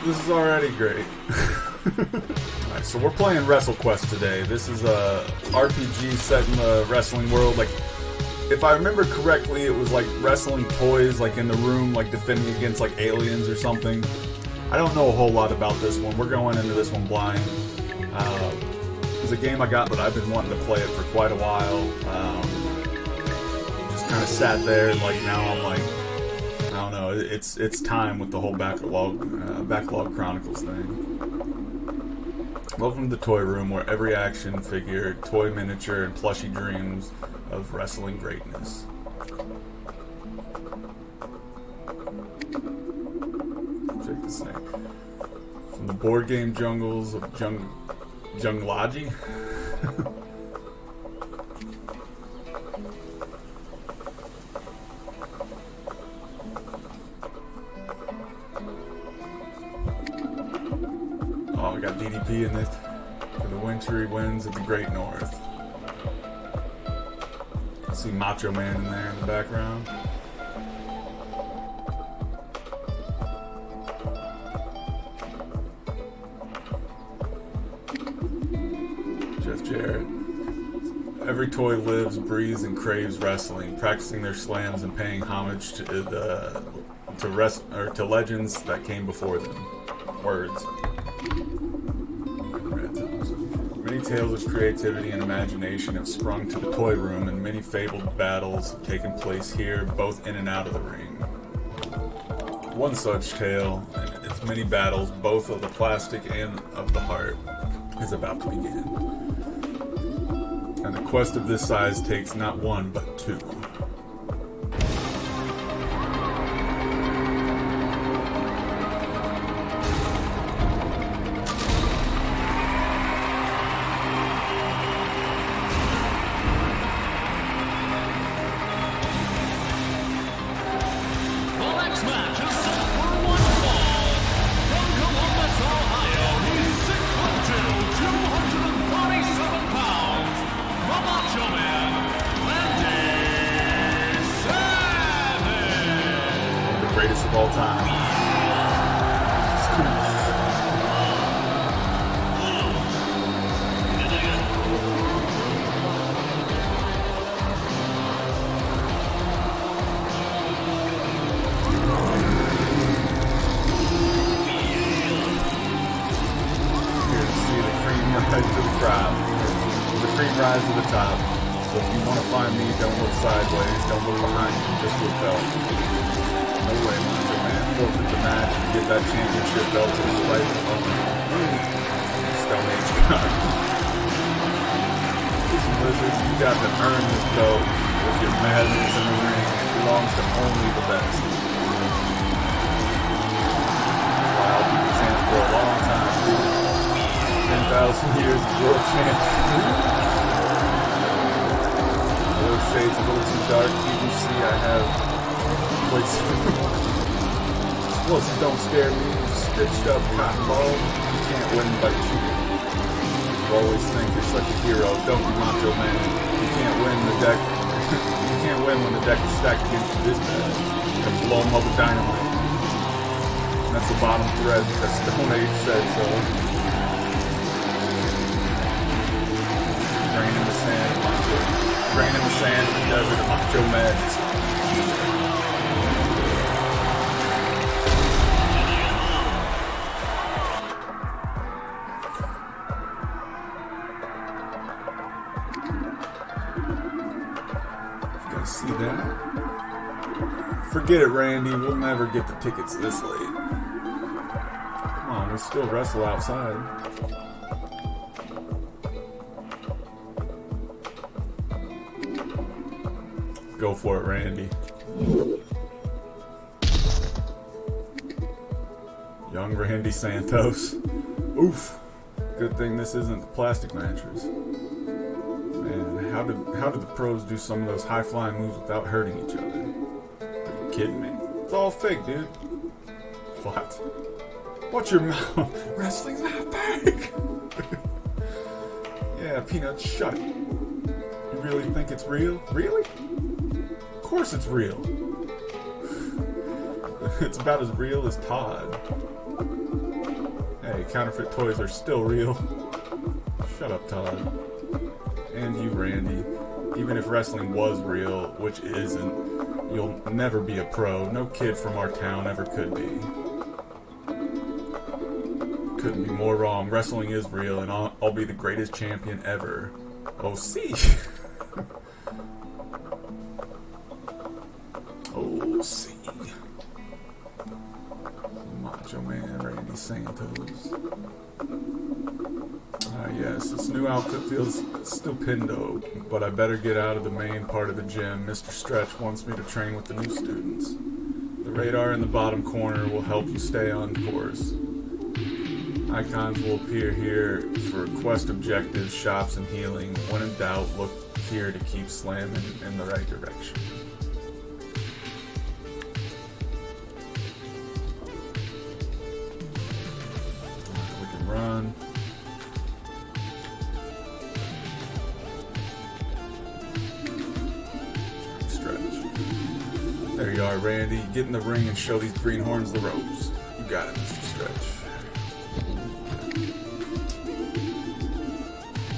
This is already great. Alright, so we're playing WrestleQuest today. This is a RPG set in the wrestling world. Like, if I remember correctly, it was like wrestling toys, like in the room, like defending against like aliens or something. I don't know a whole lot about this one. We're going into this one blind. It's a game I got, but I've been wanting to play it for quite a while. Just kind of sat there, and like now I'm like, I don't know. It's time with the whole Backlog Chronicles thing. Welcome to the toy room, where every action figure, toy miniature, and plushie dreams of wrestling greatness. Check this thing. From the board game jungles of Junglaji. Oh, we got DDP in this. For the wintry winds of the Great North. I see Macho Man in there in the background. Jarrett. Every toy lives, breathes, and craves wrestling, practicing their slams and paying homage to legends that came before them. Words. Many tales of creativity and imagination have sprung to the toy room, and many fabled battles have taken place here, both in and out of the ring. One such tale, and its many battles, both of the plastic and of the heart, is about to begin. And the quest of this size takes not one, but two. Of all time. Here to see the cream rise to the crowd. The cream rise to the top. So if you want to find me, don't look sideways, don't look behind you, just look up. No way, Macho Man. Forfeit the match and get that championship belt to the right opponent. Stone Age God. Listen, Lizards, you got to earn this belt with your madness in the ring. It belongs to only the best. Wow, I'll be the champ for a long time, dude. 10,000 years of world champion. Those shades a little too dark. You can see I have explosives don't scare me. Stitched up cotton ball. You can't win by cheating. You always think you're such a hero, don't you, Macho Man? You can't win the deck. You can't win when the deck is stacked against you this bad. You can blow them up with dynamite. And that's the bottom thread because Stone Age said so. Rain in the sand, Macho. Rain in the sand in the desert, Macho Madness. See that? Forget it, Randy. We'll never get the tickets this late. Come on, we still wrestle outside. Go for it, Randy. Young Randy Santos. Oof. Good thing this isn't the plastic mattress. Man, how did the pros do some of those high-flying moves without hurting each other? Are you kidding me? It's all fake, dude. What? Watch your mouth. Wrestling's not fake. Yeah, Peanut, shut it. You really think it's real? Really? Of course it's real. It's about as real as Todd. Hey, counterfeit toys are still real. Shut up, Todd. And you, Randy. Even if wrestling was real, which isn't, you'll never be a pro. No kid from our town ever could be. Couldn't be more wrong. Wrestling is real, and I'll be the greatest champion ever. OC. OC. Macho Man Randy Santos. Yes, this new outfit feels stupendo, but I better get out of the main part of the gym. Mr. Stretch wants me to train with the new students. The radar in the bottom corner will help you stay on course. Icons will appear here for quest objectives, shops, and healing. When in doubt, look here to keep slamming in the right direction. We can run. There you are, Randy. Get in the ring and show these greenhorns the ropes. You got it, Mr. Stretch.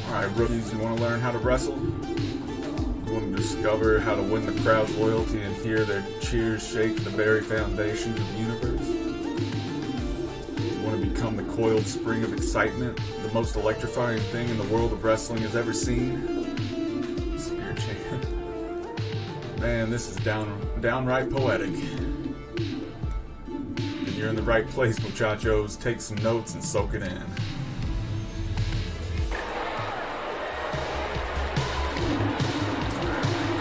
Alright, rookies, you want to learn how to wrestle? You want to discover how to win the crowd's loyalty and hear their cheers shake the very foundations of the universe? You want to become the coiled spring of excitement, the most electrifying thing in the world of wrestling has ever seen? Spear chant. Man, this is downright poetic. And you're in the right place, muchachos. Take some notes and soak it in.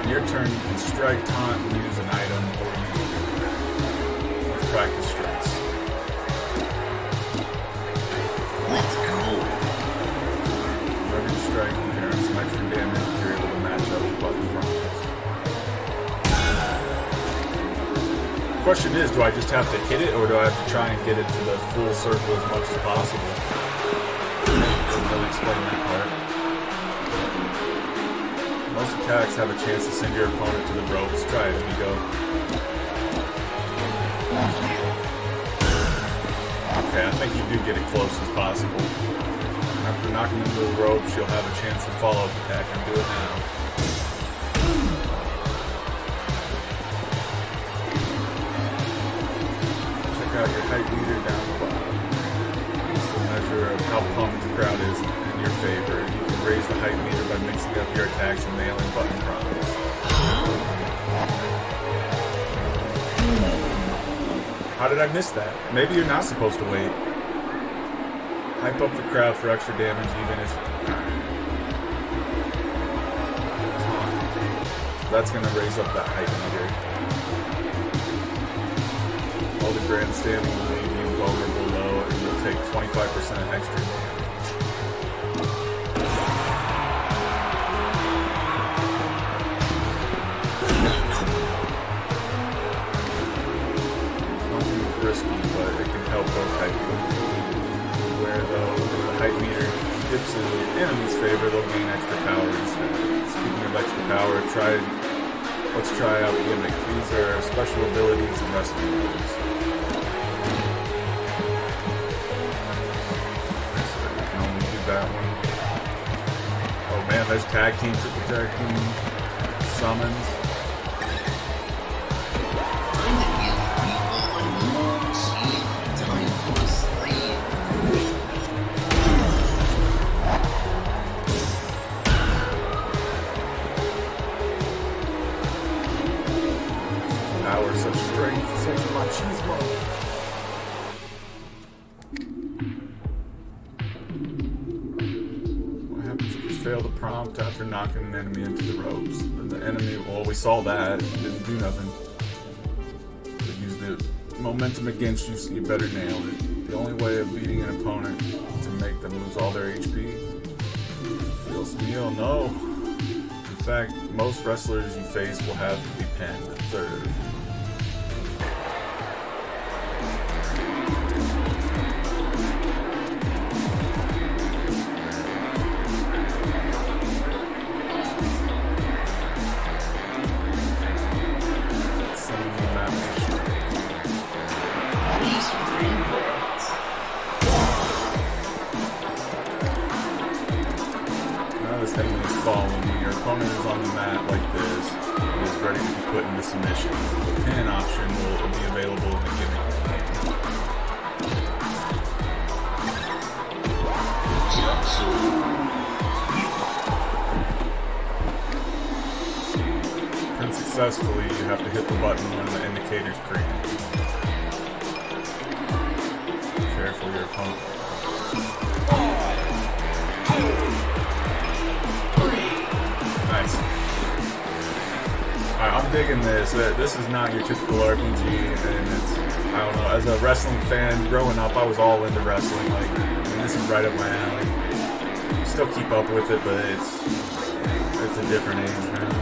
On your turn, you can strike, taunt, and use an item, or you can practice strikes. Let's go. Whenever you strike, you can earn some extra damage if you're able to match up with button prompts. The question is, do I just have to hit it, or do I have to try and get it to the full circle as much as possible? Doesn't really explain that part. Most attacks have a chance to send your opponent to the ropes. Try it as we go. Okay, I think you do get it close as possible. After knocking them to the ropes, you'll have a chance to follow up attack and do it now. Out your height meter down the bottom. It's a measure of how pumped the crowd is in your favor. You can raise the height meter by mixing up your attacks and nailing button prompts. How did I miss that? Maybe you're not supposed to wait. Hype up the crowd for extra damage even if... So that's going to raise up that height meter. All the grandstanding will leave you vulnerable low, and you'll take 25% extra damage. Not too risky, but it can help both height meters. Where though, if the height meter dips in the enemy's favor, they'll gain extra power instead. Speaking of extra power, let's try out Gimmick. These are special abilities and wrestling moves. That one. Oh man, there's tag team, triple tag team, summons. Power, such strength, such machismo. Fail the prompt after knocking an enemy into the ropes. Then the enemy, well, we saw that. It didn't do nothing. They used the momentum against you, so you better nail it. The only way of beating an opponent is to make them lose all their HP. Dios mío, no. In fact, most wrestlers you face will have to be pinned. Observe. opponent is on the mat like this, he is ready to be put into submission. The pin option will be available in the gimmick. Pin successfully, you have to hit the button when the indicator's green. Careful your opponent. Nice. Alright, I'm digging this. This is not your typical RPG, and it's, I don't know, as a wrestling fan, growing up, I was all into wrestling. Like, I mean, this is right up my alley. Still keep up with it, but it's a different age now.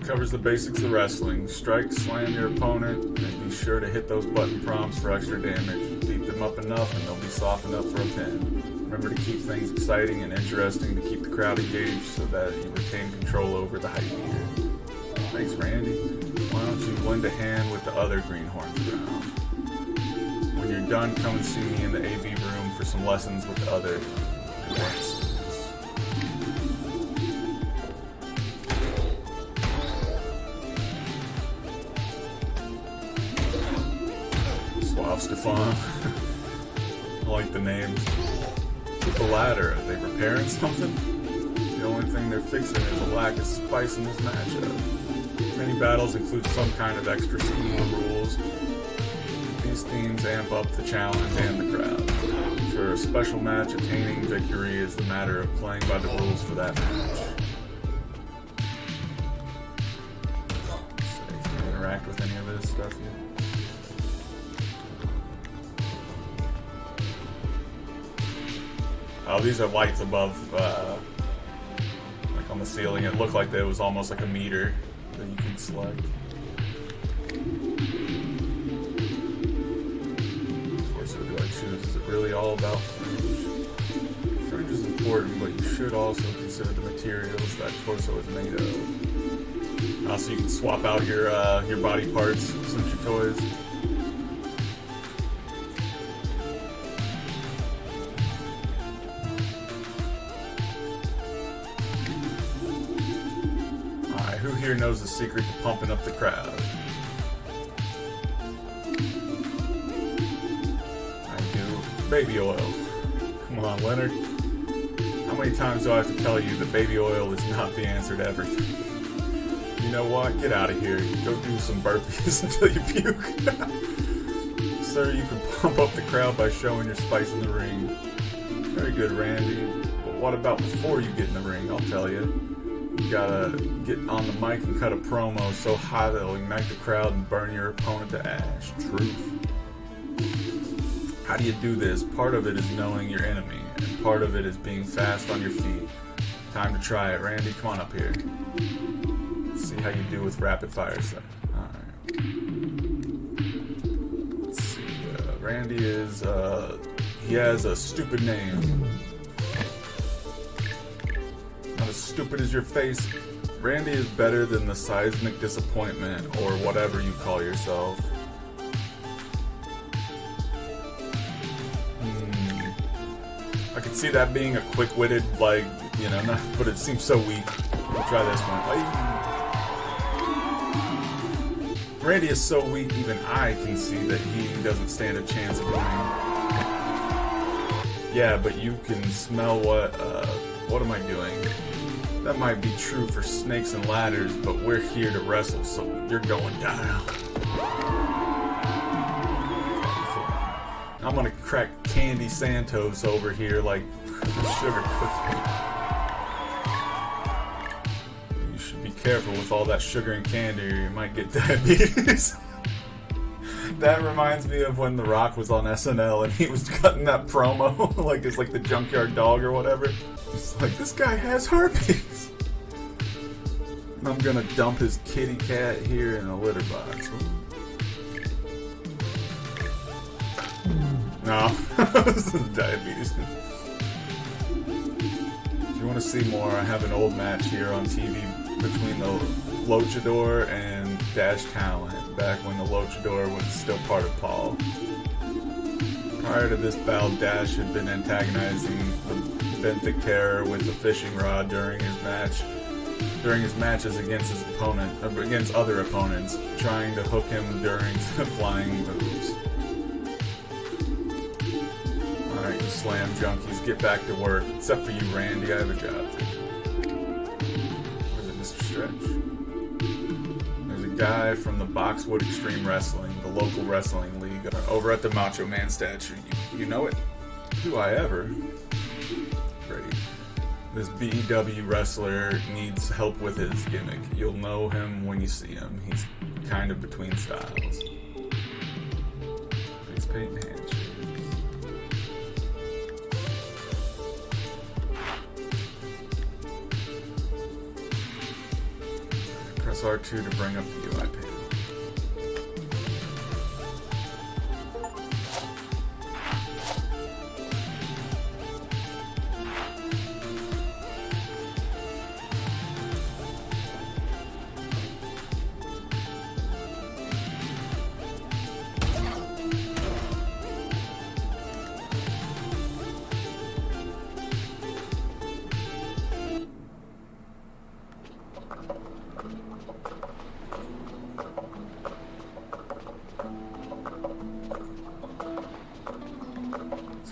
Covers the basics of wrestling. Strike, slam your opponent, and be sure to hit those button prompts for extra damage. Beat them up enough and they'll be softened up for a pin. Remember to keep things exciting and interesting to keep the crowd engaged so that you retain control over the hype here. Thanks, Randy. Why don't you lend a hand with the other greenhorns around? When you're done, come and see me in the AV room for some lessons with the other greenhorns. Stefan. I like the names. With the ladder, are they repairing something? The only thing they're fixing is a lack of spice in this matchup. Many battles include some kind of extra scheme of rules. These themes amp up the challenge and the crowd. For a special match, attaining victory is the matter of playing by the rules for that match. So, can you interact with any of this stuff yet? Oh, these are lights above, like on the ceiling. It looked like there was almost like a meter that you could select. Torso do I choose? Is it really all about fringe? Fringe is important, but you should also consider the materials that torso is made of. Also, you can swap out your body parts since your toys. Who here knows the secret to pumping up the crowd? I do. Baby oil. Come on, Leonard. How many times do I have to tell you that baby oil is not the answer to everything? You know what? Get out of here. Go do some burpees until you puke. Sir, you can pump up the crowd by showing your spice in the ring. Very good, Randy. But what about before you get in the ring? I'll tell you. You gotta get on the mic and cut a promo so hot that it'll ignite the crowd and burn your opponent to ash. Truth. How do you do this? Part of it is knowing your enemy, and part of it is being fast on your feet. Time to try it. Randy, come on up here. Let's see how you do with rapid fire set. Alright. Let's see. Randy is, he has a stupid name. Not as stupid as your face. Randy is better than the seismic disappointment or whatever you call yourself. I could see that being a quick-witted, like, you know, not, but it seems so weak. We'll try this one. Randy is so weak, even I can see that he doesn't stand a chance of winning. Yeah, but you can smell what am I doing? That might be true for snakes and ladders, but we're here to wrestle, so you're going down. I'm gonna crack Candy Santos over here like sugar cookie. You should be careful with all that sugar and candy or you might get diabetes. That reminds me of when The Rock was on SNL and he was cutting that promo, like it's like the junkyard dog or whatever. It's like, this guy has herpes. And I'm gonna dump his kitty cat here in a litter box. No, this is diabetes. If you want to see more, I have an old match here on TV between the Luchador and Dash Talent, back when the Luchador was still part of Paul. Prior to this battle, Dash had been antagonizing the Benthic Terror with a fishing rod during his matches against other opponents, trying to hook him during the flying moves. Alright, you slam junkies, get back to work. Except for you, Randy, I have a job for you. Where's it, Mr. Stretch? There's a guy from the Boxwood Extreme Wrestling, the local wrestling league, over at the Macho Man statue. You know it? Do I ever? Great. This BEW wrestler needs help with his gimmick. You'll know him when you see him. He's kind of between styles. Face paint and handshakes. Press R2 to bring up the UI panel.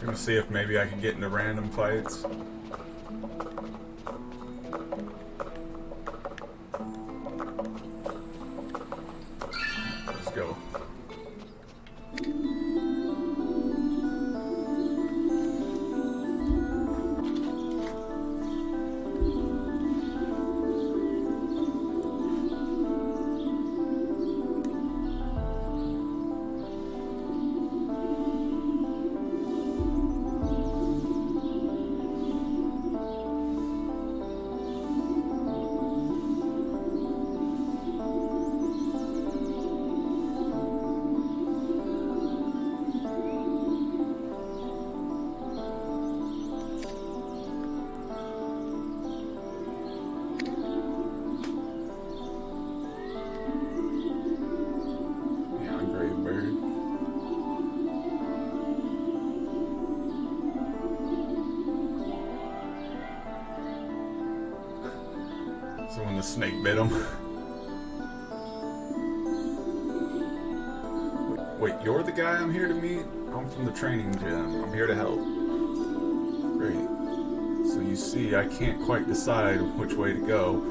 Gonna see if maybe I can get into random fights. Let's go. So when the snake bit him. Wait, you're the guy I'm here to meet? I'm from the training gym. I'm here to help. Great. So you see, I can't quite decide which way to go.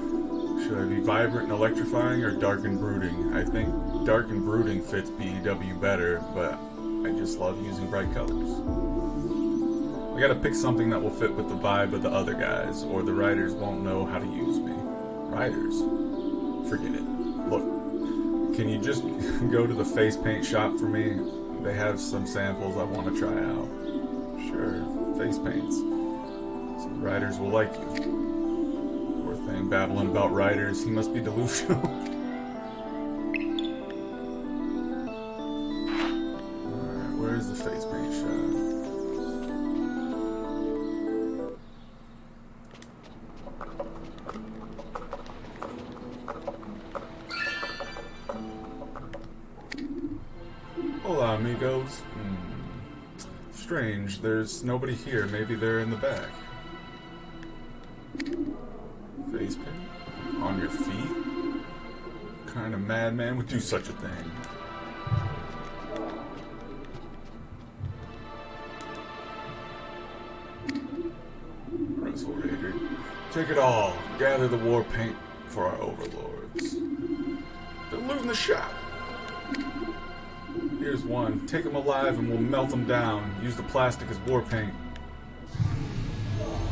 Should I be vibrant and electrifying or dark and brooding? I think dark and brooding fits BEW better, but I just love using bright colors. I gotta pick something that will fit with the vibe of the other guys, or the writers won't know how to use me. Writers? Forget it. Look, can you just go to the face paint shop for me? They have some samples I want to try out. Sure, face paints. So the writers will like you. Poor thing, babbling about writers. He must be delusional. Alright, where's the face paint shop? Hola, amigos. Strange, there's nobody here. Maybe they're in the back. Face paint? On your feet? What kind of madman would do such a thing? Wrestle Raider. Take it all. Gather the war paint for our overlords. They're looting the shop. Here's one. Take them alive and we'll melt them down. Use the plastic as war paint.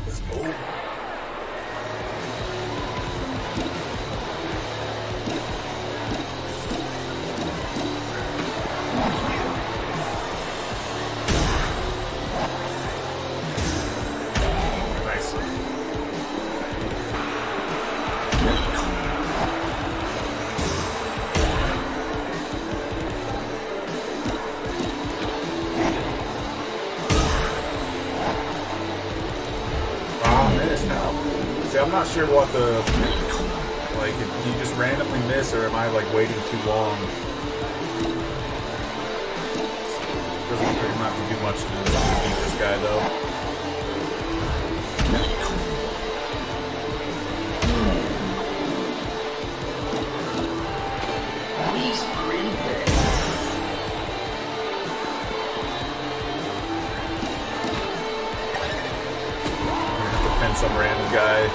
Let's go. miss now. See, I'm not sure what the... Like, if you just randomly miss, or am I, like, waiting too long? Doesn't pretty much do much to beat this guy, though. Some random guy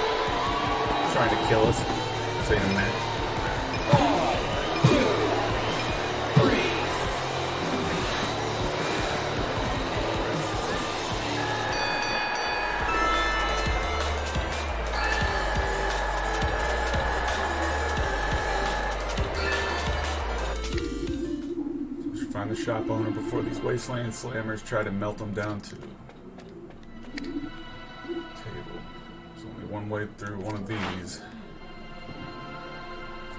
trying to kill us. Say in a minute. Should find the shop owner before these wasteland slammers try to melt them down to one way through one of these.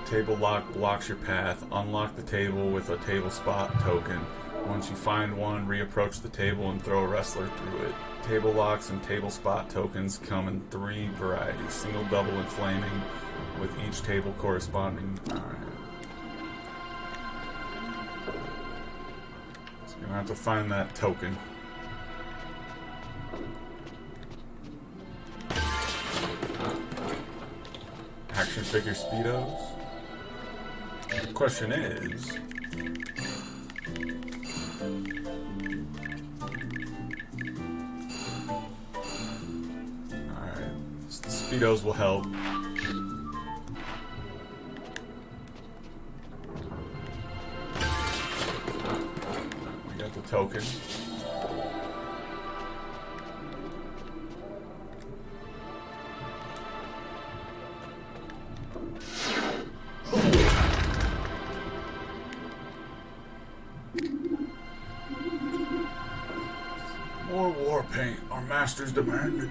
Table lock blocks your path. Unlock the table with a table spot token. Once you find one, reapproach the table and throw a wrestler through it. Table locks and table spot tokens come in 3 varieties: single, double, and flaming, with each table corresponding. Alright. So you're gonna have to find that token. Action figure Speedos. The question is... Alright, the Speedos will help. We got the token. More war paint. Our masters demand it.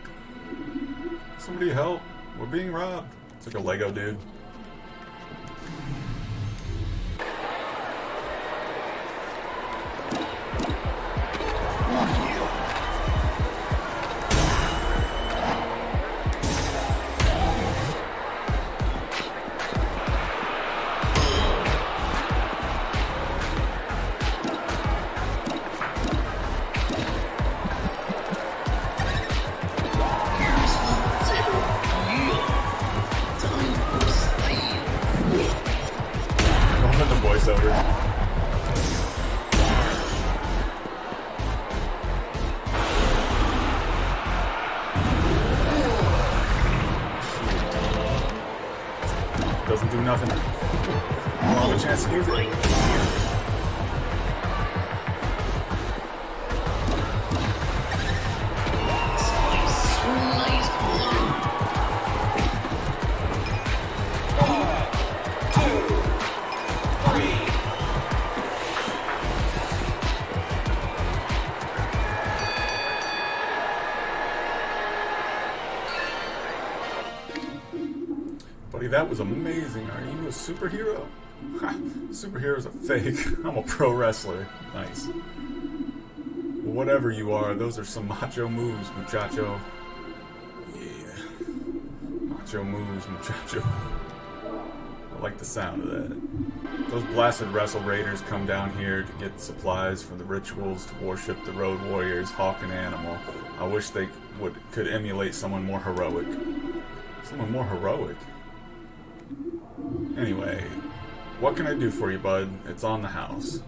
Somebody help. We're being robbed. It's like a Lego dude. Voiceover. Doesn't do nothing. We'll have a chance to use it. Buddy, that was amazing. Are you a superhero? Ha, superheroes are fake. I'm a pro wrestler. Nice. Whatever you are, those are some macho moves, muchacho. Yeah. Macho moves, muchacho. I like the sound of that. Those blasted Wrestle Raiders come down here to get supplies for the rituals, to worship the Road Warriors, Hawk and Animal. I wish they could emulate someone more heroic. Someone more heroic? Anyway, what can I do for you, bud? It's on the house.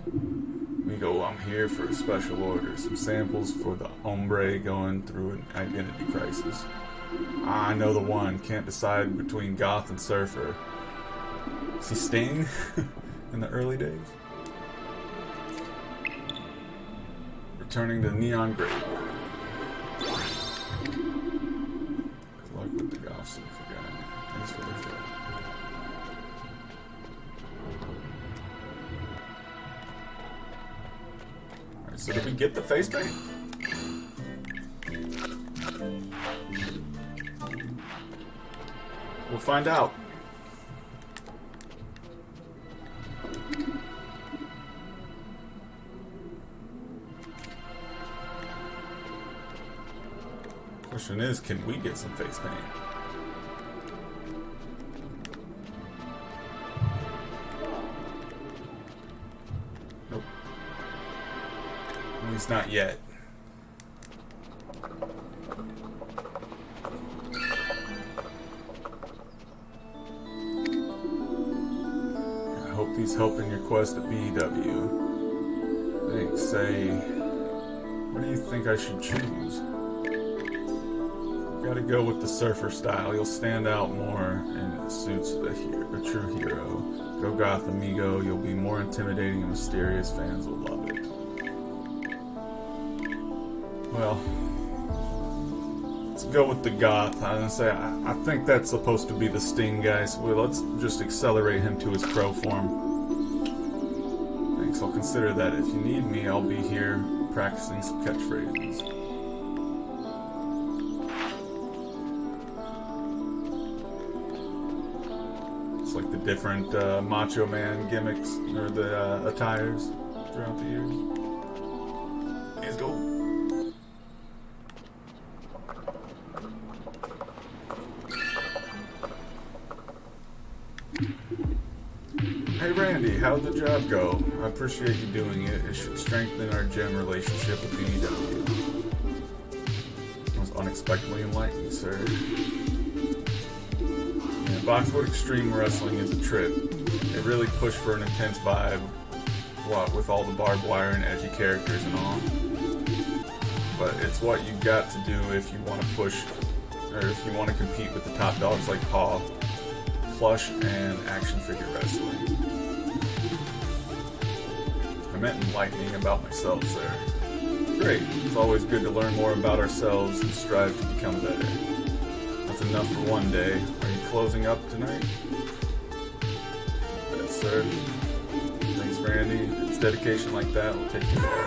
We go, I'm here for a special order. Some samples for the hombre going through an identity crisis. I know the one. Can't decide between goth and surfer. See Sting in the early days? Returning to Neon Grave. Good luck with the goth surfer guy. Thanks for the show. Alright, so did we get the face paint? We'll find out. Question is, can we get some face paint? Nope. At least not yet. I hope these help in your quest at BEW. Thanks. Say, what do you think I should choose? Gotta go with the surfer style. You'll stand out more in the suits of a true hero. Go goth amigo. You'll be more intimidating and mysterious. Fans will love it. Well, let's go with the goth. I was gonna say, I think that's supposed to be the Sting guy, so let's just accelerate him to his crow form. Thanks, I'll consider that. If you need me, I'll be here practicing some catchphrases. It's like the different Macho Man gimmicks, or the attires throughout the years. Let's go. Hey Randy, how'd the job go? I appreciate you doing it. It should strengthen our gem relationship with BEW. It was unexpectedly enlightening, sir. Yeah, Boxwood Extreme Wrestling is a trip. They really push for an intense vibe, with all the barbed wire and edgy characters and all. But it's what you got to do if you want to push, or if you want to compete with the top dogs like Paul, plush and action figure wrestling. I meant enlightening about myself, sir. Great. It's always good to learn more about ourselves and strive to become better. That's enough for one day. Are you closing up tonight? Yes, sir. Thanks, Randy. It's dedication like that will take you far.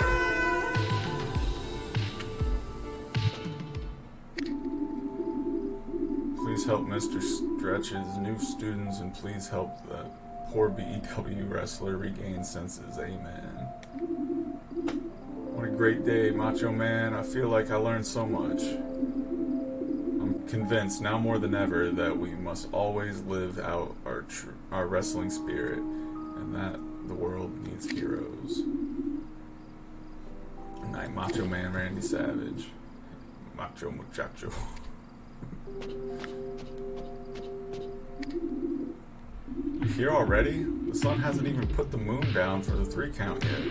Please help Mr. Stretch's new students, and please help the poor BEW wrestler regain senses. Amen. What a great day, Macho Man. I feel like I learned so much. I'm convinced now more than ever that we must always live out our wrestling spirit, and that the world needs heroes. Good night, Macho Man Randy Savage. Macho Muchacho. You here already? The sun hasn't even put the moon down for the 3 count yet.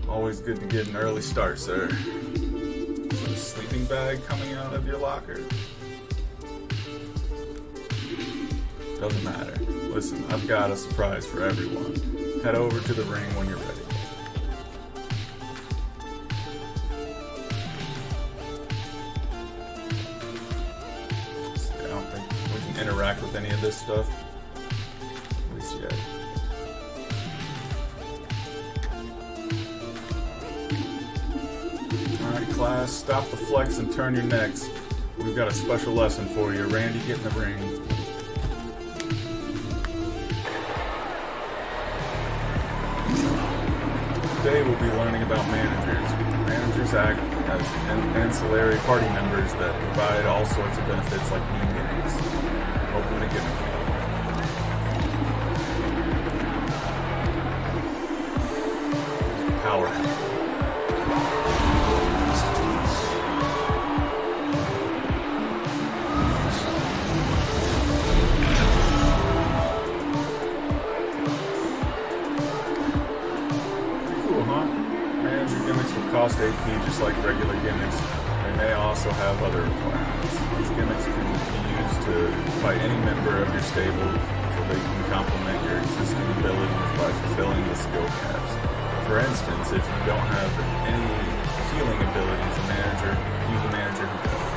Always good to get an early start, sir. Is there a sleeping bag coming out of your locker? Doesn't matter. Listen, I've got a surprise for everyone. Head over to the ring when you're ready. I don't think we can interact with any of this stuff. At least yet. Alright, class, stop the flex and turn your necks. We've got a special lesson for you. Randy, get in the ring. Today we'll be learning about managers. Managers act as ancillary party members that provide all sorts of benefits like new gimmicks. Open the gimmick. Power. Cost AP just like regular gimmicks. They may also have other requirements. These gimmicks can be used to by any member of your stable so they can complement your existing abilities by fulfilling the skill caps. For instance, if you don't have any healing abilities, use a manager who does.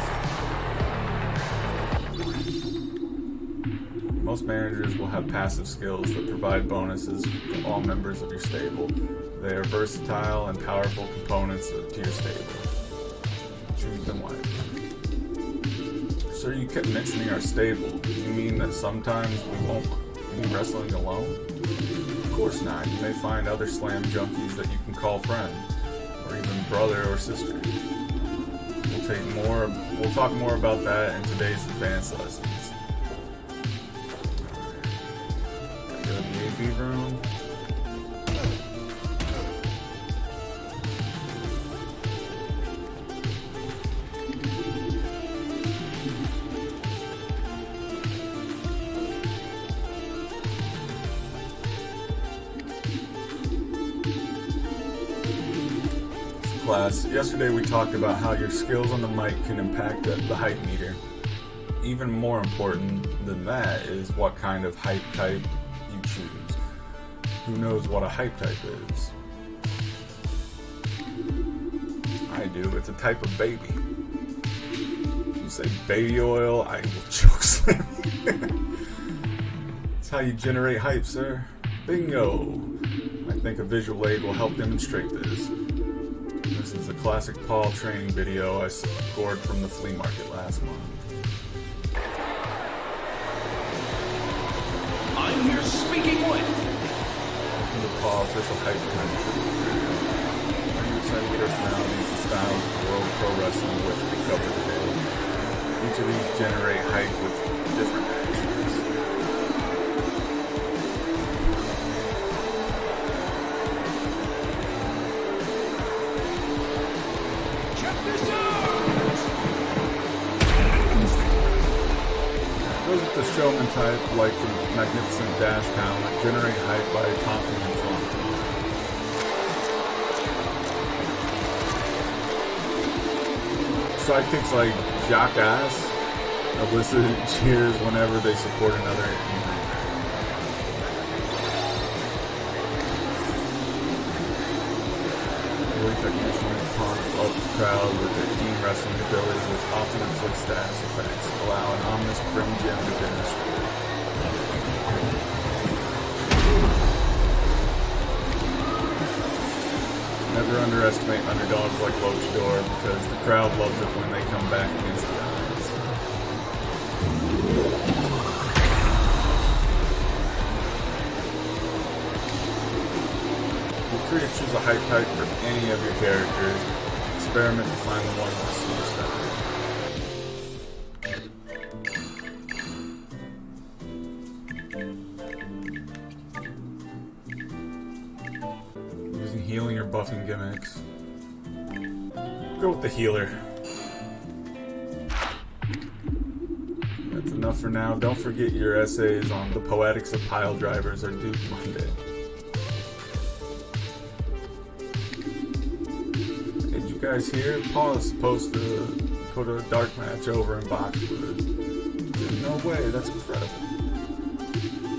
Most managers will have passive skills that provide bonuses to all members of your stable. They are versatile and powerful components to your stable. Choose them wisely. Sir, you kept mentioning our stable. Do you mean that sometimes we won't be wrestling alone? Of course not. You may find other slam junkies that you can call friend, or even brother or sister. We'll We'll talk more about that in today's advanced lessons. Go to the AV room. Class. Yesterday we talked about how your skills on the mic can impact the hype meter. Even more important than that is what kind of hype type you choose. Who knows what a hype type is? I do. It's a type of baby. If you say baby oil, I will choke slam you. That's how you generate hype, sir. Bingo! I think a visual aid will help demonstrate this. This is a classic Paul training video I scored from the flea market last month. I'm here speaking with The Paul official hype country. 100% personalities and styles of world pro wrestling which we cover today. Each of these generate hype with different actions. Those with the showman type, like the magnificent dash talent, generate hype by taunting and flaunting. Sidekicks like Jackass elicit cheers whenever they support another angry. Really technicians taunt up the crowd with their keen wrestling ability, which often inflict status effects, allow an ominous grim gem to demonstrate. Never underestimate underdogs like Luchador because the crowd loves it when they come back against the odds. Feel free to choose a hype type for any of your characters. Experiment to find the ones that suit style. Using healing or buffing gimmicks. Go with the healer. That's enough for now. Don't forget your essays on the poetics of pile drivers are due Monday. Did you guys hear? Paul is supposed to put a dark match over in Boxwood. No way, that's incredible.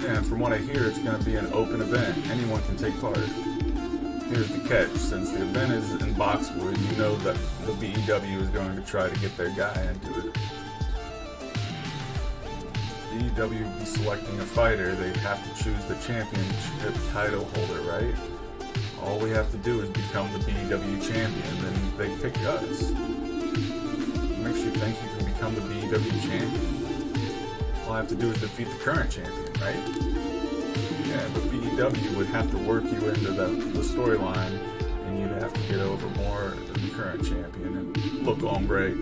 Yeah, and from what I hear, it's going to be an open event. Anyone can take part. Here's the catch. Since the event is in Boxwood, you know that the BEW is going to try to get their guy into it. BEW will be selecting a fighter. They have to choose the championship title holder, right? All we have to do is become the BEW champion, then they pick us. What makes you think you can become the BEW champion? All I have to do is defeat the current champion, right? Yeah, but BEW would have to work you into the storyline, and you'd have to get over more than the current champion. And look, hombre,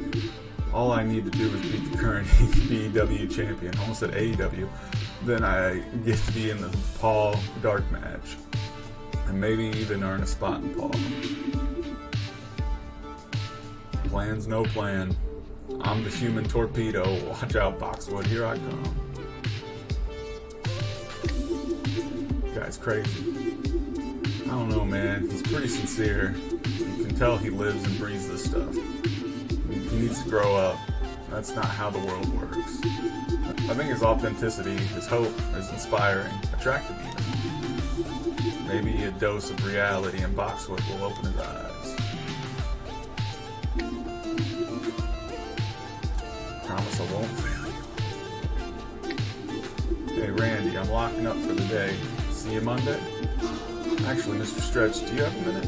all I need to do is beat the current BEW champion, almost said AEW, then I get to be in the Paul dark match. And maybe even earn a spot in Paul. Plan's no plan. I'm the human torpedo. Watch out, Boxwood. Here I come. Guy's crazy. I don't know, man. He's pretty sincere. You can tell he lives and breathes this stuff. He needs to grow up. That's not how the world works. I think his authenticity, his hope, is inspiring, attractive even. Maybe a dose of reality in Boxwood will open his eyes. Promise I won't fail you. Hey Randy, I'm locking up for the day. See you Monday? Actually, Mr. Stretch, do you have a minute?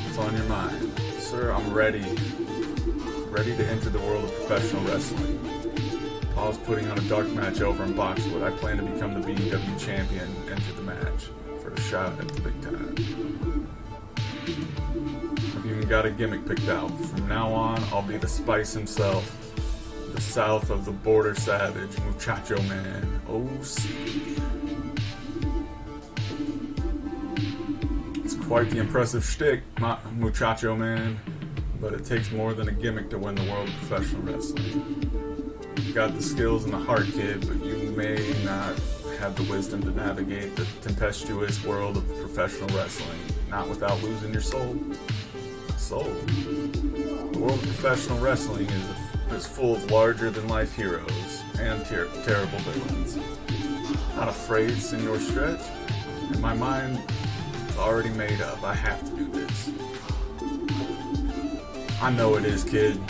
What's on your mind? Sir, I'm ready. Ready to enter the world of professional wrestling. Paul's putting on a dark match over in Boxwood. I plan to become the BEW champion and enter the match. A shot at the big time. I've even got a gimmick picked out. From now on, I'll be the Spice himself. The south of the border savage, Muchacho Man, OC. It's quite the impressive shtick, Muchacho Man, but it takes more than a gimmick to win the world of professional wrestling. You've got the skills and the heart, kid, but you may not have the wisdom to navigate the tempestuous world of professional wrestling, not without losing your soul. Soul? The world of professional wrestling is full of larger-than-life heroes and terrible villains. Not afraid, Senor Stretch? In my mind, it's already made up. I have to do this. I know it is, kid,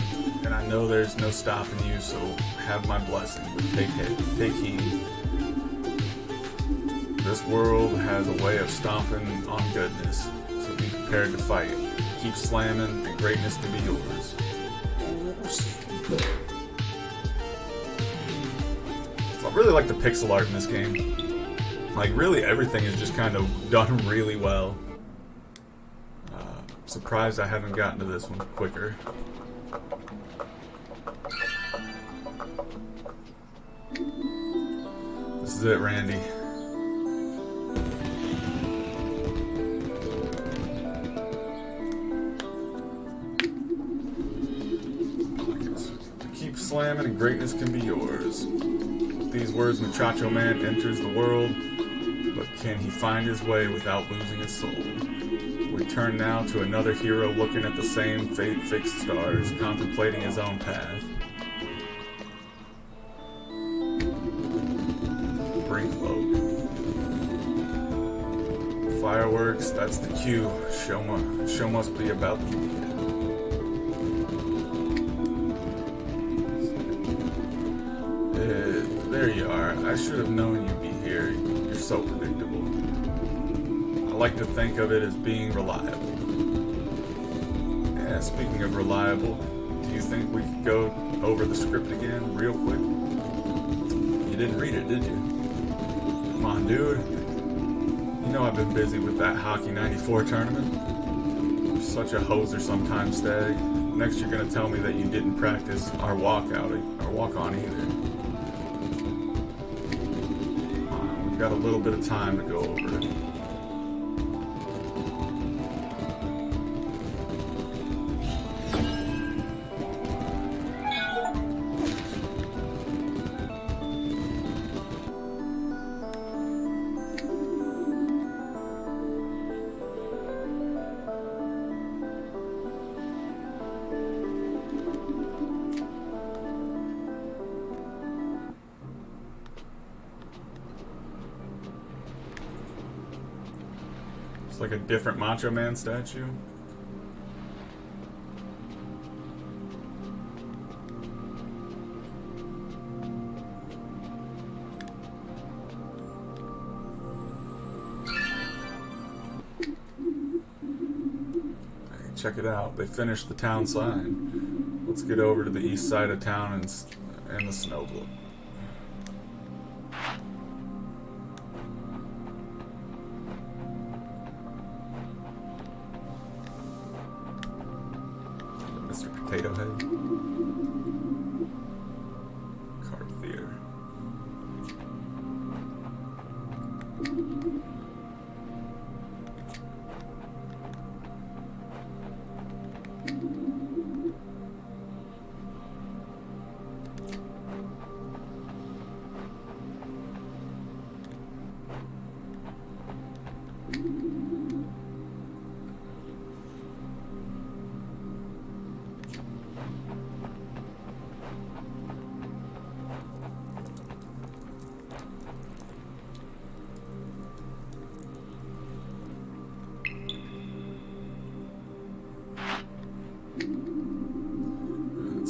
and I know there's no stopping you, so have my blessing, but take heed. This world has a way of stomping on goodness, so be prepared to fight. Keep slamming, and greatness can be yours. So I really like the pixel art in this game. Like, really everything is just kind of done really well. Surprised I haven't gotten to this one quicker. This is it, Randy. Keep slamming and greatness can be yours. With these words, Muchacho Man enters the world, but can he find his way without losing his soul? We turn now to another hero looking at the same fate-fixed stars, contemplating his own path. Brinkload. Fireworks, that's the cue. Show must be about to begin. There you are. I should have known you'd be here. You're so predictable. I like to think of it as being reliable. Yeah, speaking of reliable, do you think we could go over the script again real quick? You didn't read it, did you? Come on, dude. You know I've been busy with that Hockey 94 tournament. You're such a hoser sometimes, Stag. Next you're gonna tell me that you didn't practice our walk-on either. We've got a little bit of time to go over it. Like a different Macho Man statue. Hey, check it out. They finished the town sign. Let's get over to the east side of town and the snow globe. Potato Head. Carthier.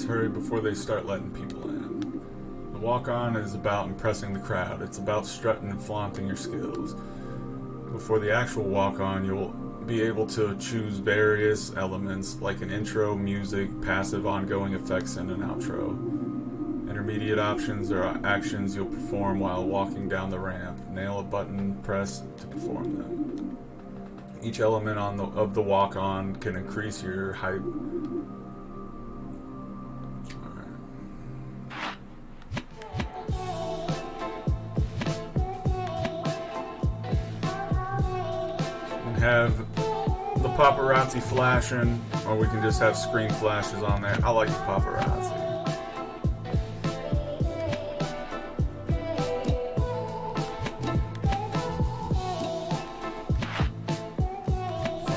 Hurry before they start letting people in. The walk-on is about impressing the crowd. It's about strutting and flaunting your skills. Before the actual walk-on, you'll be able to choose various elements like an intro, music, passive ongoing effects, and an outro. Intermediate options are actions you'll perform while walking down the ramp. Nail a button press to perform them. Each element of the walk-on can increase your height. Have the paparazzi flashing, or we can just have screen flashes on there. I like the paparazzi.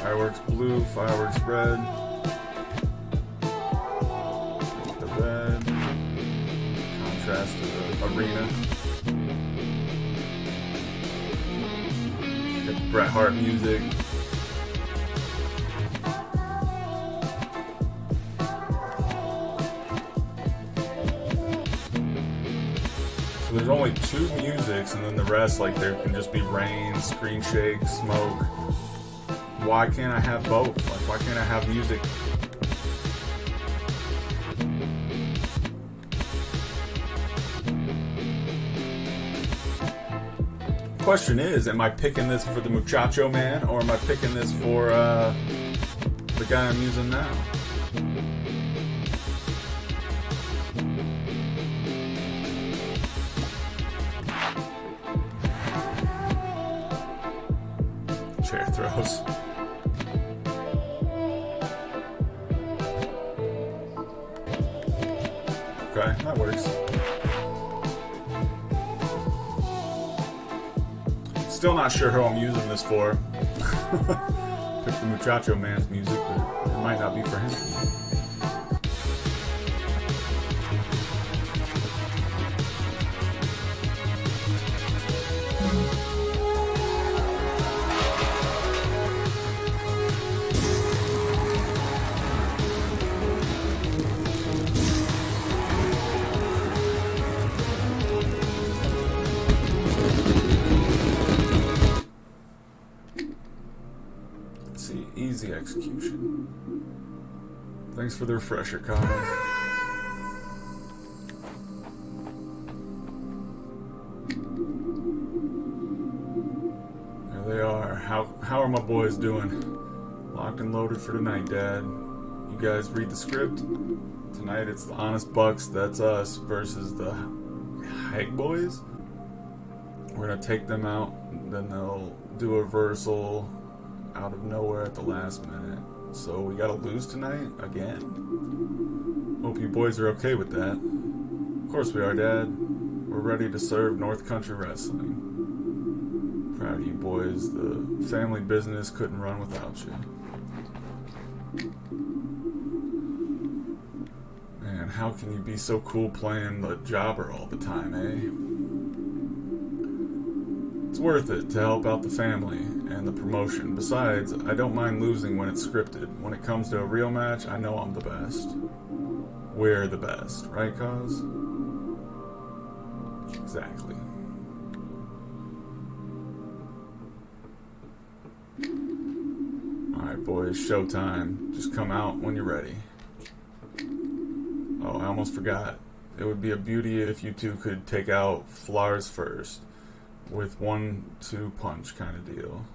Fireworks blue, fireworks red. The red. Contrast to the arena. Get the Bret Hart music. So there's only 2 musics, and then the rest, like, there can just be rain, screen shake, smoke. Why can't I have both? Like, why can't I have music? Question is, am I picking this for the Muchacho Man, or am I picking this for the guy I'm using now? Chair throws. Okay, that works. Still not sure who I'm using this for. Pick the Muchacho Man's music, but it might not be for him. Easy execution. Thanks for the refresher, Kyle. There they are. How are my boys doing? Locked and loaded for tonight, Dad. You guys read the script? Tonight it's the Honest Bucks, that's us, versus the Hag Boys. We're gonna take them out, then they'll do a reversal out of nowhere at the last minute. So we gotta lose tonight again. Hope you boys are okay with that. Of course we are, Dad. We're ready to serve North Country Wrestling. Proud of you boys. The family business couldn't run without you. Man, how can you be so cool playing the jobber all the time, eh? It's worth it to help out the family and the promotion. Besides, I don't mind losing when it's scripted. When it comes to a real match, I know I'm the best. We're the best, right, Cuz? Exactly. Alright, boys, showtime. Just come out when you're ready. Oh, I almost forgot. It would be a beauty if you two could take out Flars first. With 1-2 punch kind of deal.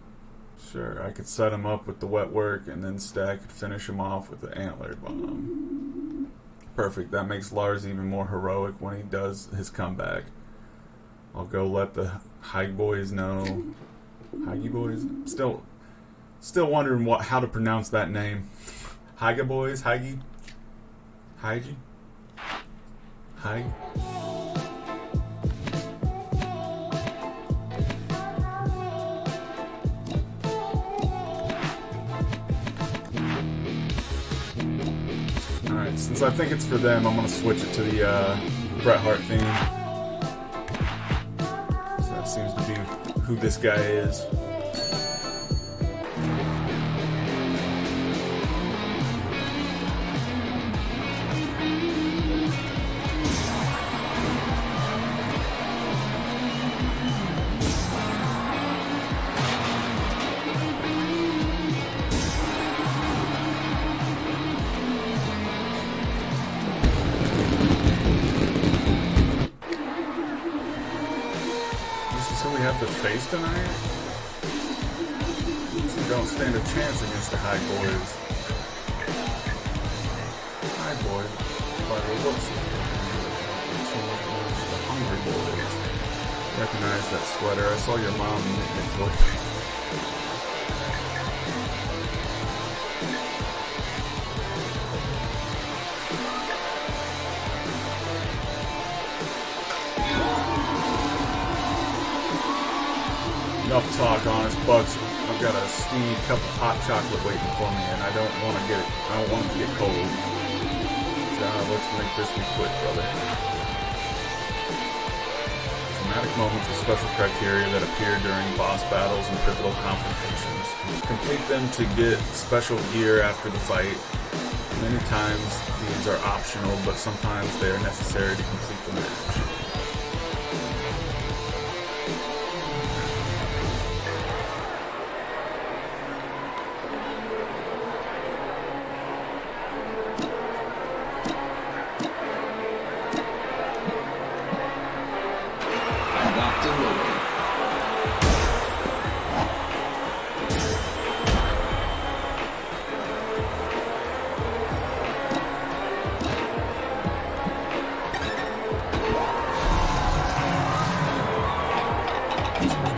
Sure, I could set him up with the wet work, and then Stack could finish him off with the antler bomb. Perfect, that makes Lars even more heroic when he does his comeback. I'll go let the Hag Boys know. Haggy Boys? Still wondering how to pronounce that name. Haggy Boys? Haggy? Haggy? Hag? Alright, since I think it's for them, I'm going to switch it to the Bret Hart theme. So that seems to be who this guy is. This is who we have to face tonight? don't stand a chance against the high boys. High boys. By the looks of it. The hungry boys. Recognize that sweater. I saw your mom knit it for you. Enough talk, honest bucks. I've got a steamy cup of hot chocolate waiting for me, and I don't want it to get cold. Let's make this one quick, brother. Dramatic moments of special criteria that appear during boss battles and pivotal confrontations. Complete them to get special gear after the fight. Many times these are optional, but sometimes they are necessary to complete the match.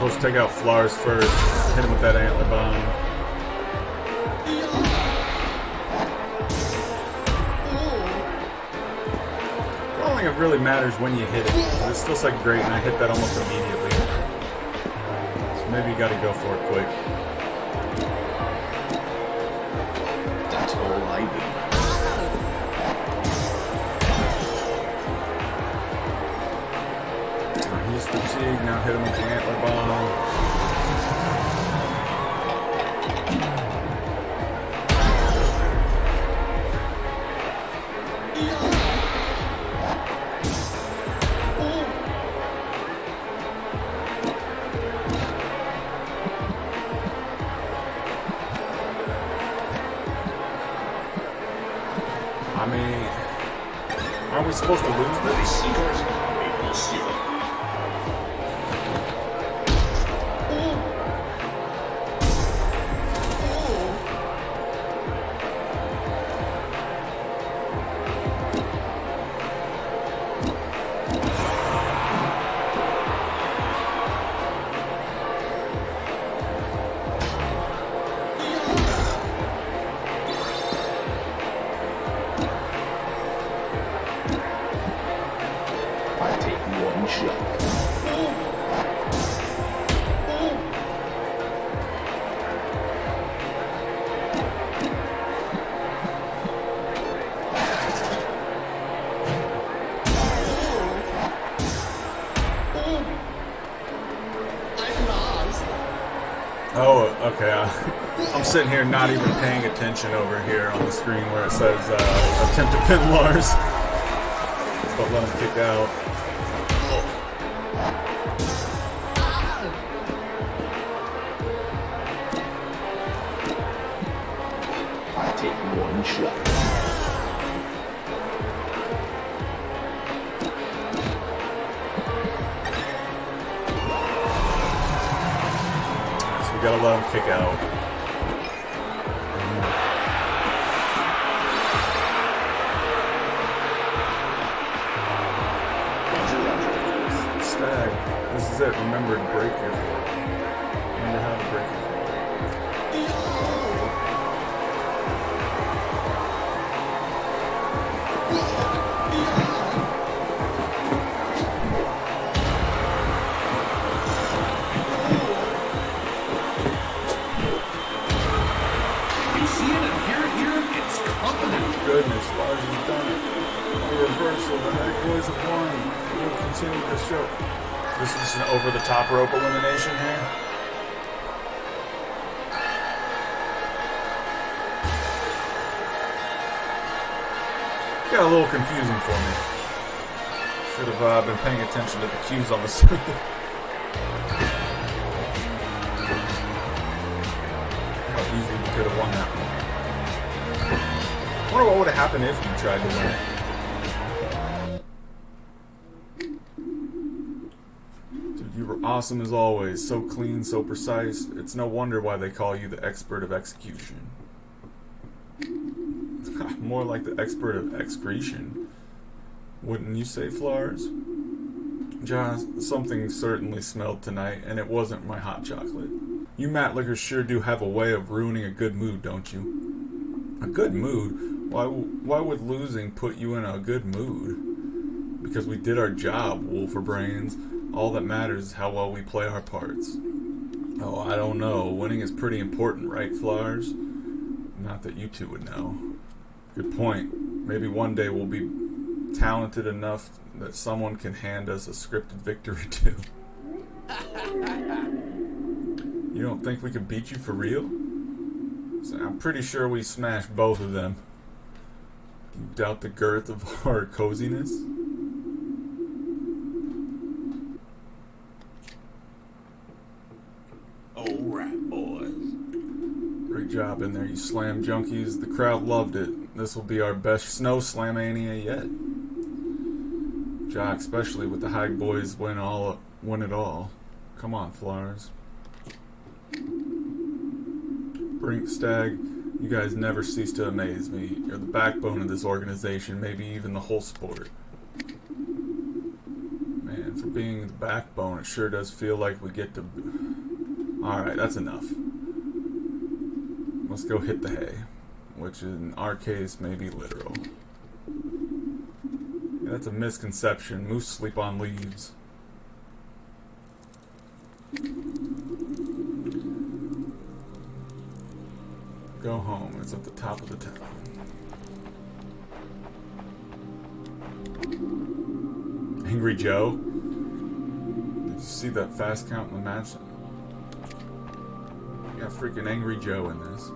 Supposed to take out Flars first. Hit him with that antler bomb. I don't think it really matters when you hit it. It still like great, and I hit that almost immediately. So maybe you got to go for it quick. That's all I do. He's fatigued, now hit him with the antler bomb. I mean, aren't we supposed to lose this? Oh, okay. I'm sitting here not even paying attention over here on the screen where it says attempt to pin Lars. But let him kick out. I take one shot. We gotta let him kick out. Stag. This is it. Remember to break your foot. Remember how to break your foot. Goodness, Lars has done it. A reversal. The Night Boys have won. We'll continue the show. This is an over-the-top rope elimination here. Got a little confusing for me. Should have been paying attention to the cues on the screen. How easy we could have won that one. I wonder what would have happened if you tried to win it. Dude, you were Awesome as always. So clean, so precise. It's no wonder why they call you the expert of execution. More like the expert of excretion. Wouldn't you say, Flars? Josh, something certainly smelled tonight, and it wasn't my hot chocolate. You Matlickers sure do have a way of ruining a good mood, don't you? A good mood? Why would losing put you in a good mood? Because we did our job, Wolferbrains. All that matters is how well we play our parts. Oh, I don't know. Winning is pretty important, right, Flars? Not that you two would know. Good point. Maybe one day we'll be talented enough that someone can hand us a scripted victory too. You don't think we could beat you for real? So I'm pretty sure we smashed both of them. You doubt the girth of our coziness? Alright, boys. Great job in there, you slam junkies. The crowd loved it. This will be our best snow slamania yet. Jock, especially with the Hag boys win it all. Come on, Flars. Brinkstag, you guys never cease to amaze me. You're the backbone of this organization, maybe even the whole sport. Man, for being the backbone, it sure does feel like we get to... Alright, that's enough. Let's go hit the hay. Which in our case may be literal. Yeah, that's a misconception. Moose sleep on leaves. Go home. It's at the top of the town. Angry Joe? Did you see that fast count in the match? You got freaking Angry Joe in this.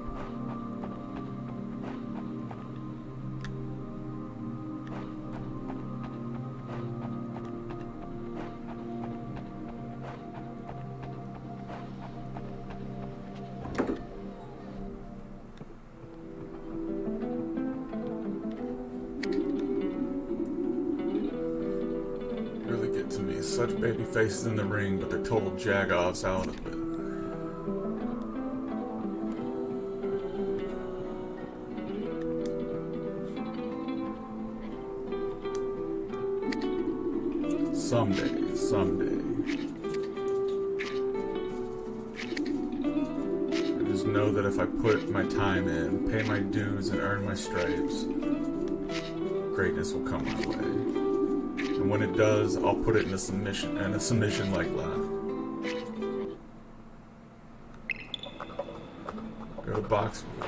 To me, such baby faces in the ring, but they're total jag-offs out of it. Someday. I just know that if I put my time in, pay my dues, and earn my stripes, greatness will come my way. And when it does, I'll put it in a submission like that. Go to Boxwood.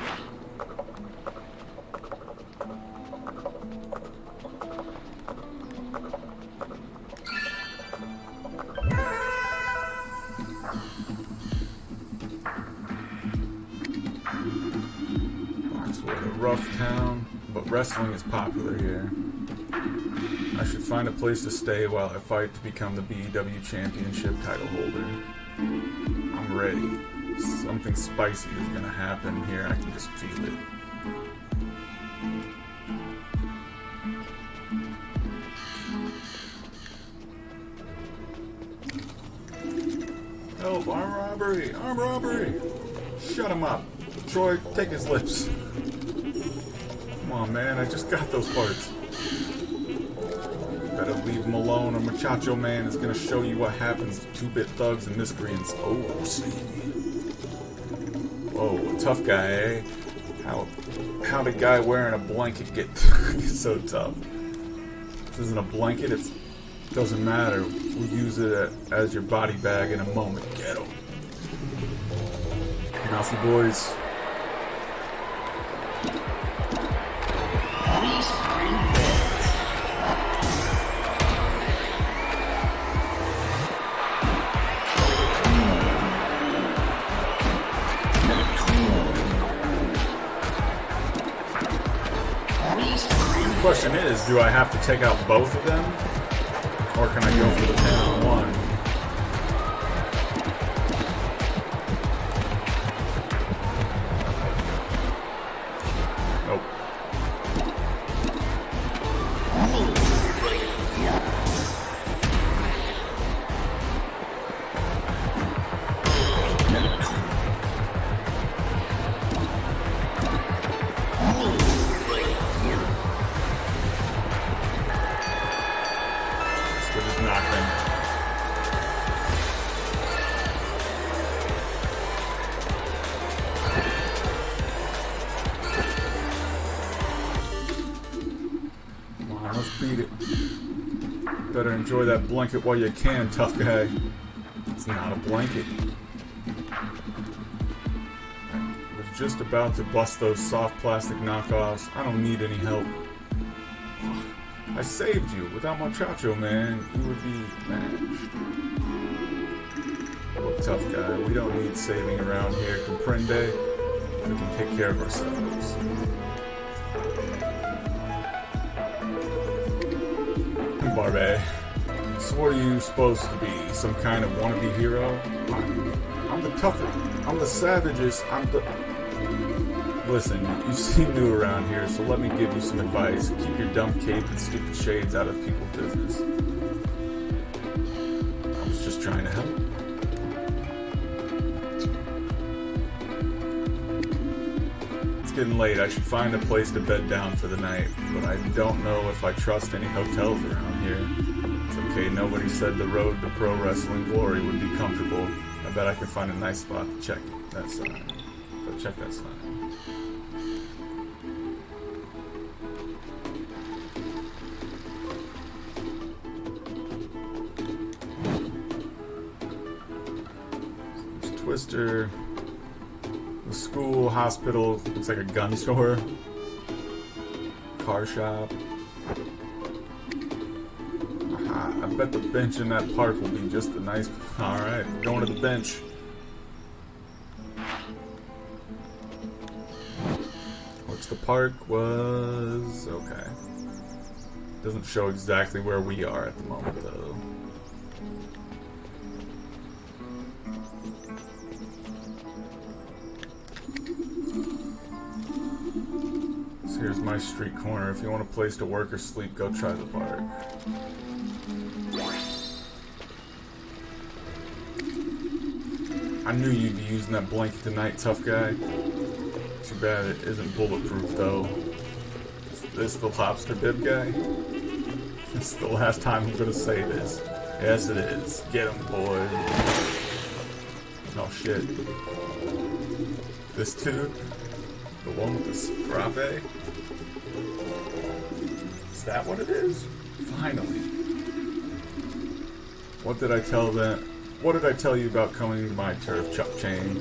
Boxwood, a rough town, but wrestling is popular here. I should find a place to stay while I fight to become the BEW Championship title holder. I'm ready. Something spicy is gonna happen here. I can just feel it. Help! Armed robbery! Armed robbery! Shut him up. Troy, take his lips. Come on, man. I just got those parts. Better leave him alone or Machacho Man is gonna show you what happens to two-bit thugs and miscreants. Oh, see. Whoa, tough guy, eh? How'd a guy wearing a blanket get so tough? This isn't a blanket, it doesn't matter. We'll use it as your body bag in a moment. Get him. Mousy boys. The question is, do I have to take out both of them? Or can I go for the pin on one? Nope. knock them. Come on, let's beat it. Better enjoy that blanket while you can, tough guy. It's not a blanket. I was just about to bust those soft plastic knockoffs. I don't need any help. I saved you. Without Muchacho, man, you would be mashed. Look, tough guy, we don't need saving around here. Comprende? We can take care of ourselves. Barbie. So what are you supposed to be? Some kind of wannabe hero? I'm the toughest. I'm the savagest. Listen, you seem new around here, so let me give you some advice. Keep your dumb cape and stupid shades out of people's business. I was just trying to help. It's getting late. I should find a place to bed down for the night, but I don't know if I trust any hotels around here. It's okay, nobody said the road to pro wrestling glory would be comfortable. I bet I can find a nice spot to check that sign. Go check that sign. Twister, the school, hospital, looks like a gun store, car shop. Aha, I bet the bench in that park will be just a nice. Alright, we're going to the bench. Which the park was. Okay. Doesn't show exactly where we are at the moment, though. Here's my street corner. If you want a place to work or sleep, go try the park. I knew you'd be using that blanket tonight, tough guy. Too bad it isn't bulletproof, though. Is this the lobster bib guy? This is the last time I'm gonna say this. Yes, it is. Get him, boy. Oh, shit. This dude? The one with the scrape? Is that what it is? Finally. What did I tell them? What did I tell you about coming to my turf, Chuck Chain?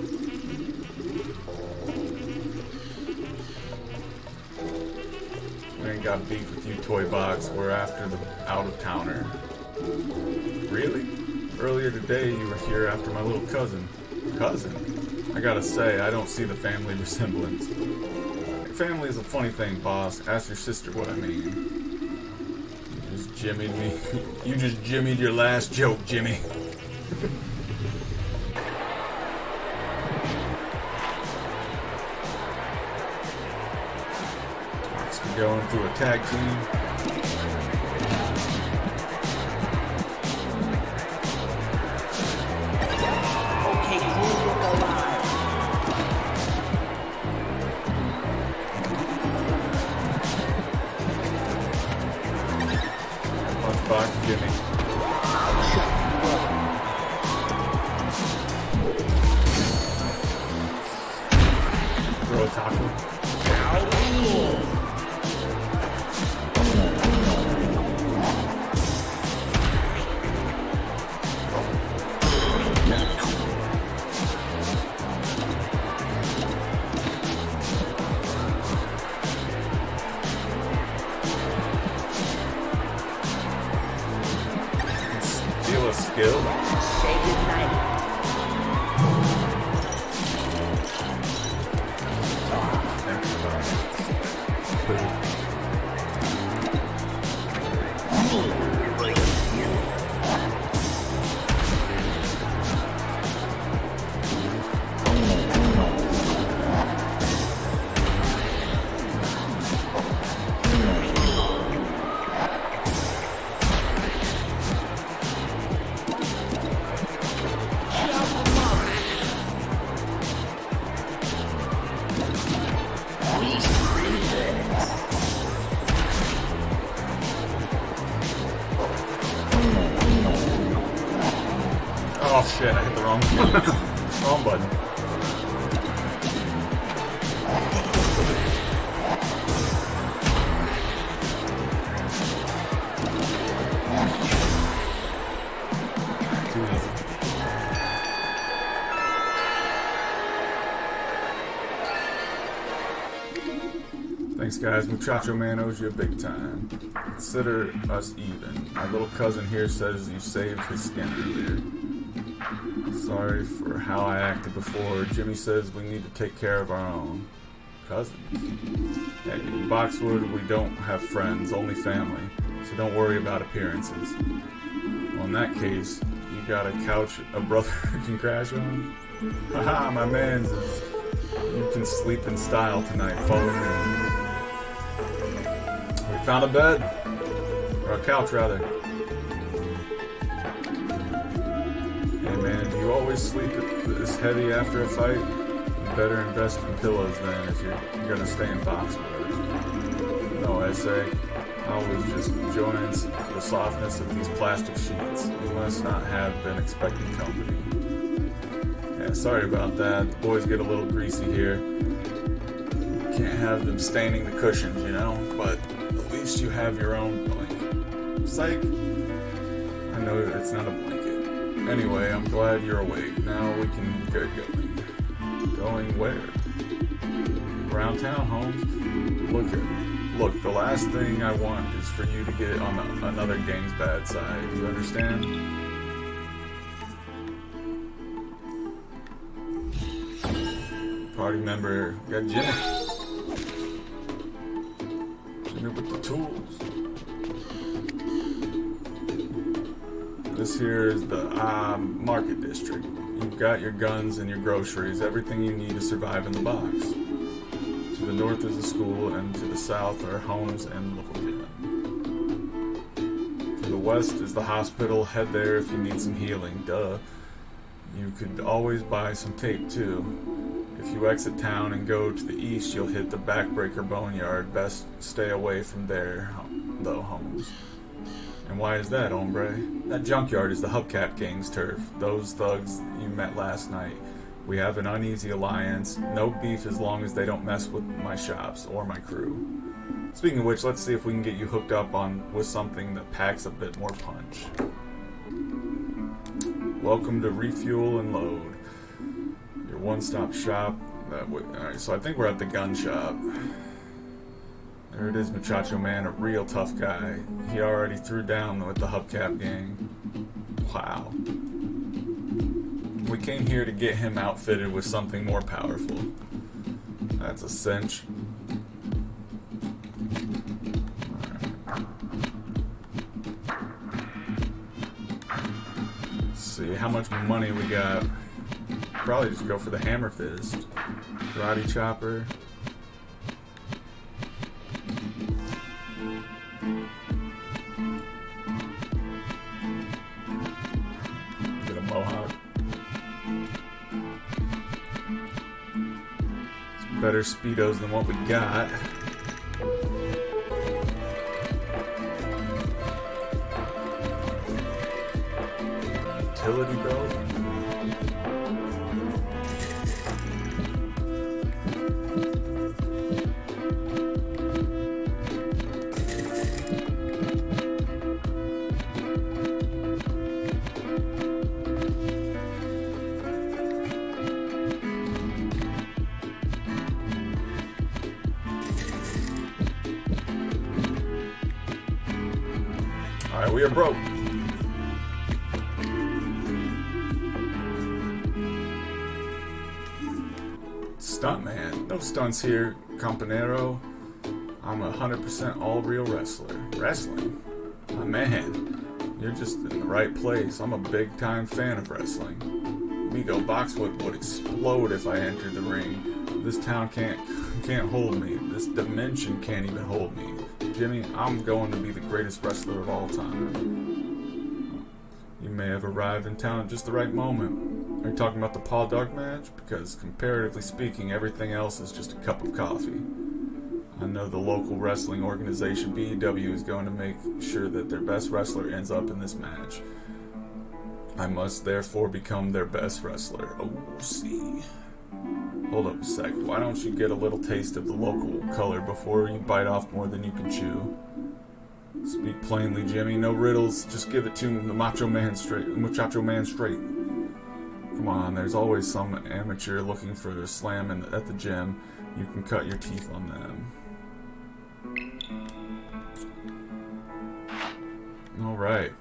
We ain't got beef with you, Toy Box. We're after the out-of-towner. Really? Earlier today, you were here after my little cousin. Cousin? I gotta say, I don't see the family resemblance. Family is a funny thing, boss. Ask your sister what I mean. You just jimmied me. You just jimmied your last joke, Jimmy. Let's be going through a tag team. Jimmy. Throw a taco. Skill. Say goodnight. Oh shit, I hit the wrong wrong button. Too easy. Thanks guys, Muchacho Man owes you a big time. Consider us even. My little cousin here says you saved his skin earlier. Sorry for how I acted before. Jimmy says we need to take care of our own. Cousins? Hey, in Boxwood we don't have friends, only family. So don't worry about appearances. Well, in that case, you got a couch a brother can crash on? Haha, my man's is... You can sleep in style tonight. Follow me. We found a bed. Or a couch, rather. Hey man, do you always sleep this heavy after a fight? You better invest in pillows then if you're gonna stay in Boxwood. No, I say, I always just enjoying the softness of these plastic sheets. You must not have been expecting company. Yeah, sorry about that. The boys get a little greasy here. Can't have them staining the cushions, you know? But at least you have your own blanket. Psych. I know it's not a blanket. Anyway, I'm glad you're awake. Now we can get going. Going where? Around town, Holmes. Look, the last thing I want is for you to get on another gang's bad side. You understand? Party member, we got Jimmy. Jimmy with the tools. This here is the market district. You've got your guns and your groceries, everything you need to survive in the box. To the north is the school, and to the south are homes and local gym. To the west is the hospital. Head there if you need some healing. Duh. You could always buy some tape too. If you exit town and go to the east, you'll hit the Backbreaker Boneyard. Best stay away from there, though, Holmes. And why is that, hombre? That junkyard is the Hubcap gang's turf. Those thugs you met last night. We have an uneasy alliance. No beef as long as they don't mess with my shops or my crew. Speaking of which, let's see if we can get you hooked up with something that packs a bit more punch. Welcome to Refuel and Load. Your one-stop shop. Alright, so I think we're at the gun shop. There it is, Muchacho Man, a real tough guy. He already threw down with the Hubcap gang. Wow. We came here to get him outfitted with something more powerful. That's a cinch. Let's see how much money we got. Probably just go for the hammer fist. Karate chopper. Get a mohawk. Some better speedos than what we got. Utility belt. Alright, we are broke. Stuntman. No stunts here, companero. I'm a 100% all-real wrestler. Wrestling? My man, you're just in the right place. I'm a big-time fan of wrestling. Migo, Boxwood would explode if I entered the ring. This town can't hold me. This dimension can't even hold me. Jimmy, I'm going to be the greatest wrestler of all time. You may have arrived in town at just the right moment. Are you talking about the Paul Dark match? Because comparatively speaking, everything else is just a cup of coffee. I know the local wrestling organization, BEW, is going to make sure that their best wrestler ends up in this match. I must therefore become their best wrestler. Oh, see. Hold up a sec. Why don't you get a little taste of the local color before you bite off more than you can chew? Speak plainly, Jimmy. No riddles. Just give it to the Macho Man straight. Muchacho Man straight. Come on, there's always some amateur looking for a slam at the gym. You can cut your teeth on them. Alright.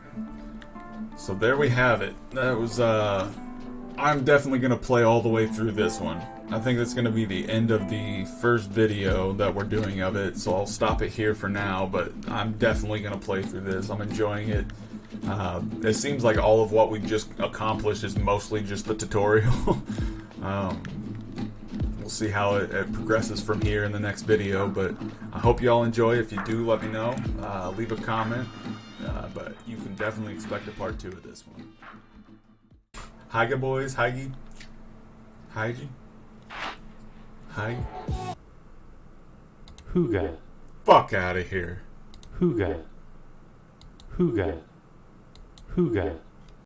So there we have it. That was, I'm definitely going to play all the way through this one. I think that's going to be the end of the first video that we're doing of it, so I'll stop it here for now, but I'm definitely going to play through this. I'm enjoying it. It seems like all of what we just accomplished is mostly just the tutorial. We'll see how it progresses from here in the next video, but I hope you all enjoy. If you do, let me know. Leave a comment, but you can definitely expect a part 2 of this one. Higa boys, Higi. Higi. Hi. Hooga. Fuck out of here. Hooga. Hooga. Hooga.